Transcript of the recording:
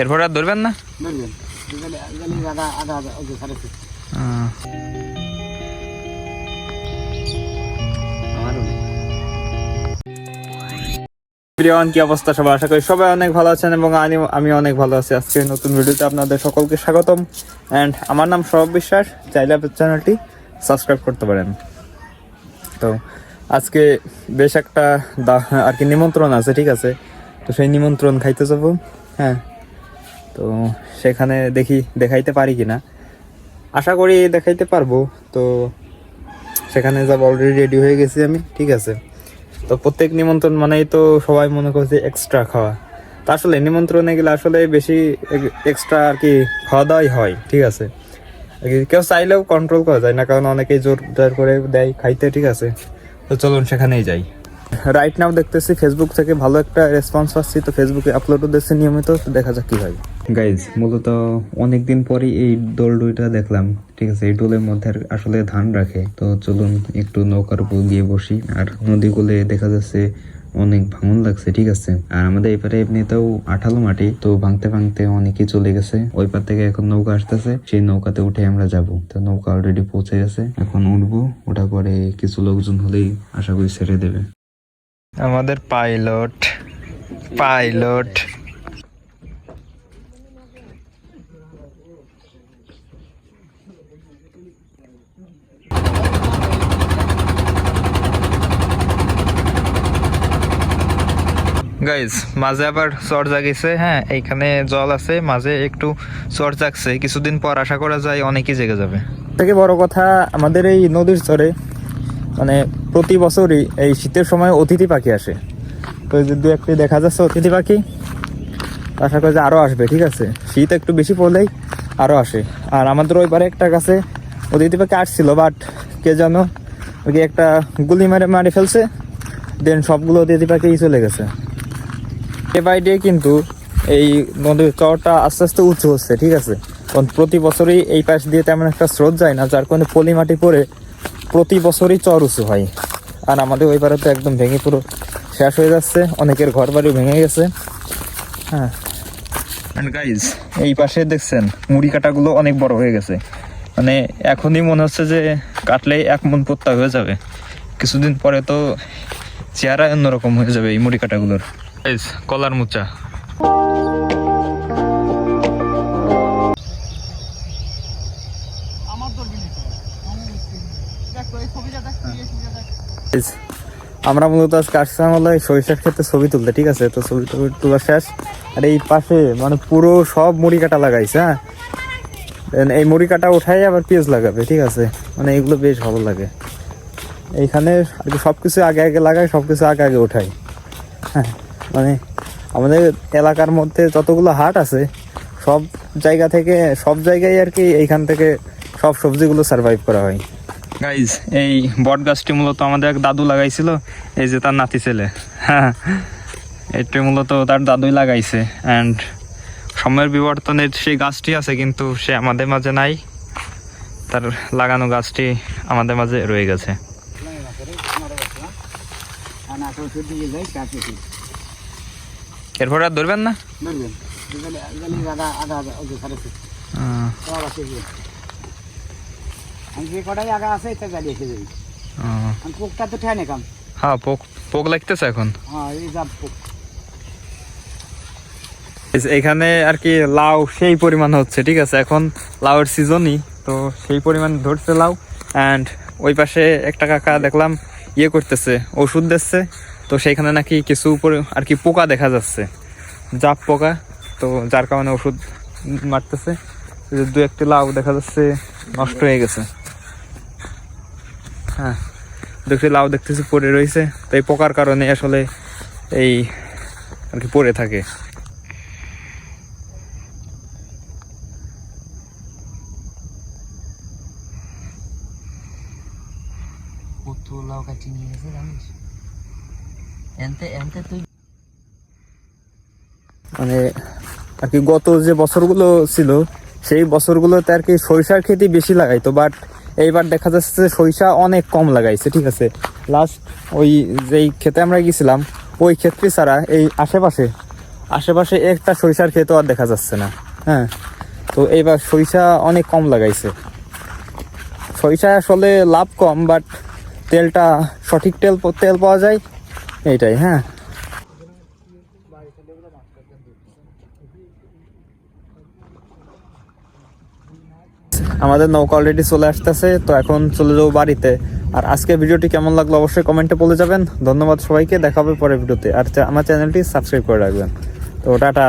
এরপর আর ধরবেন না? কি অবস্থা সবাই? আশা করি সবাই অনেক ভালো আছেন এবং আমি অনেক ভালো আছি। আজকে নতুন ভিডিওতে আপনাদের সকলকে স্বাগতম। অ্যান্ড আমার নাম সৌরভ বিশ্বাস। চাইলে চ্যানেলটি সাবস্ক্রাইব করতে পারেন। তো আজকে বেশ একটা আর কি নিমন্ত্রণ আছে, ঠিক আছে? তো সেই নিমন্ত্রণ খাইতে যাবো। হ্যাঁ, তো সেখানে দেখি দেখাইতে পারি কিনা, আশা করি দেখাইতে পারবো। তো সেখানে যাব, অলরেডি রেডি হয়ে গেছি আমি, ঠিক আছে? তো প্রত্যেক নিমন্ত্রণ মানেই তো সবাই মনে করছে এক্সট্রা খাওয়া। তা আসলে নিমন্ত্রণে গেলে আসলে বেশি এক্সট্রা আর কি খাওয়া দাওয়াই হয়, ঠিক আছে? কেউ চাইলেও কন্ট্রোল করা যায় না, কারণ অনেকেই জোর জার করে দেয় খাইতে, ঠিক আছে? তো চলুন সেখানেই যাই। রাইট নাও দেখতেছি ফেসবুক থেকে ভালো একটা রেসপন্স পাচ্ছি, তো ফেসবুকে আপলোডও দিচ্ছি নিয়মিত। দেখা যাক কি হয়। গাইজ, মূলত অনেকদিন পরই এই দোল দুইটা দেখলাম, ঠিক আছে? এই ডোলের মধ্যে আসলে ধান রাখে। তো চলুন একটু নৌকার উপর গিয়ে বসি। আর নদীগুলো দেখা যাচ্ছে অনেক ভাঙন লাগছে, ঠিক আছে? আর আমাদের এপারে এমনিতেও আঠালো মাটি, তো ভাঙতে ভাঙতে অনেকেই চলে গেছে। ওই পার থেকে এখন নৌকা আসতেছে, সেই নৌকাতে উঠে আমরা যাব। তো নৌকা অলরেডি পৌঁছে গেছে, এখন উঠবো। ওঠার পরে কিছু লোকজন হলেই আশা করি ছেড়ে দেবে। আমাদের পাইলট গাইজ, মাঝে আবার চর জাগিছে। হ্যাঁ, এইখানে জল আছে, মাঝে একটু চর জাগছে। কিছুদিন পর আশা করা যায় অনেকই জেগে যাবে। থেকে বড় কথা, আমাদের এই নদীর চরে মানে প্রতি বছরই এই শীতের সময় অতিথি পাখি আসে। তো যে দু একটি দেখা যাচ্ছে অতিথি পাখি, আশা করি যে আরও আসবে, ঠিক আছে? শীত একটু বেশি পড়লেই আরও আসে। আর আমাদের ওই পারে একটা কাছে অতিথি পাখি আসছিল, বাট কে যেন ওই একটা গুলি মারে ফেলছে, দেন সবগুলো অতিথি পাখি চলে গেছে। ডে বাই ডে কিন্তু এই নদীর চরটা আস্তে আস্তে উঁচু হচ্ছে, ঠিক আছে? কারণ প্রতি বছরই এই পাশ দিয়ে তেমন একটা স্রোত যায় না, যার কারণে পলি মাটি পরে প্রতি বছরই চর উঁচু হয়। আর আমাদের ওই পারে তো একদম ভেঙে পুরো শেষ হয়ে যাচ্ছে, অনেকের ঘর বাড়ি ভেঙে গেছে। হ্যাঁ, এন্ড গাইজ, এই পাশে দেখছেন মুড়ি কাটাগুলো অনেক বড় হয়ে গেছে। মানে এখনই মনে হচ্ছে যে কাটলেই 1 মণ পোত্তা হয়ে যাবে। কিছুদিন পরে তো চেহারা অন্যরকম হয়ে যাবে এই মুড়ি কাটাগুলোর। কলার মোচা আমরা মূলত আজকে আসছিলাম হলো সরিষার ক্ষেত্রে ছবি তুলতে, ঠিক আছে? তো ছবি তোলা শেষ। আর এই পাশে মানে পুরো সব মুড়ি কাটা লাগাইছে। হ্যাঁ, এই মুড়ি কাটা উঠাই আবার পেঁয়াজ লাগাবে, ঠিক আছে? মানে এগুলো বেশ ভালো লাগে। এইখানে আর কি সবকিছু আগে আগে লাগায়, সবকিছু আগে আগে উঠাই। হ্যাঁ, মানে আমাদের এলাকার মধ্যে যতগুলো হাট আছে সব জায়গায় আর কি এইখান থেকে সব সবজিগুলো সার্ভাইভ করা হয়। গাইজ, এই বট গাছটি মূলত আমাদের এক দাদু লাগাইছিল, এই যে তার নাতি ছেলে। হ্যাঁ, এটি মূলত তার দাদুই লাগাইছে। অ্যান্ড সময়ের বিবর্তনের সেই গাছটি আছে, কিন্তু সে আমাদের মাঝে নাই। তার লাগানো গাছটি আমাদের মাঝে রয়ে গেছে। এরপর আর ধরবেন না? হ্যাঁ, পোক লাগতেছে এখন। এখানে আর কি লাউ সেই পরিমাণ হচ্ছে, ঠিক আছে? এখন লাউয়ের সিজনই, তো সেই পরিমাণ ধরছে লাউ। অ্যান্ড ওই পাশে একটা কাকা দেখলাম ইয়ে করতেছে, ওষুধ দিচ্ছে। তো সেইখানে নাকি কিছু উপরে আর কি পোকা দেখা যাচ্ছে, জাপ পোকা। তো যার কারণে ওষুধ মারতেছে। দু একটি লাউ দেখা যাচ্ছে নষ্ট হয়ে গেছে। হ্যাঁ, দেখছি লাউ দেখতেছি পড়ে রয়েছে। তো এই পোকার কারণে আসলে এই আর কি পড়ে থাকে। মানে আর কি গত যে বছরগুলো ছিল সেই বছরগুলোতে আর কি সরিষার খেতি বেশি লাগাইতো, বাট এইবার দেখা যাচ্ছে সরিষা অনেক কম লাগাইছে, ঠিক আছে? লাস্ট ওই যেই ক্ষেতে আমরা গেছিলাম ওই ক্ষেত্রে ছাড়া এই আশেপাশে একটা সরিষার ক্ষেতও আর দেখা যাচ্ছে না। হ্যাঁ, তো এইবার সরিষা অনেক কম লাগাইছে। সরিষা আসলে লাভ কম, বাট তেলটা সঠিক তেল পাওয়া যায় এইটাই। হ্যাঁ, আমাদের নৌকা অলরেডি চলে আসতেছে, তো এখন চলে যাবো বাড়িতে। আর আজকে ভিডিওটি কেমন লাগলো অবশ্যই কমেন্টে বলে যাবেন। ধন্যবাদ সবাইকে, দেখা হবে পরের ভিডিওতে। আর আমার চ্যানেলটি সাবস্ক্রাইব করে রাখবেন। তো টাটা।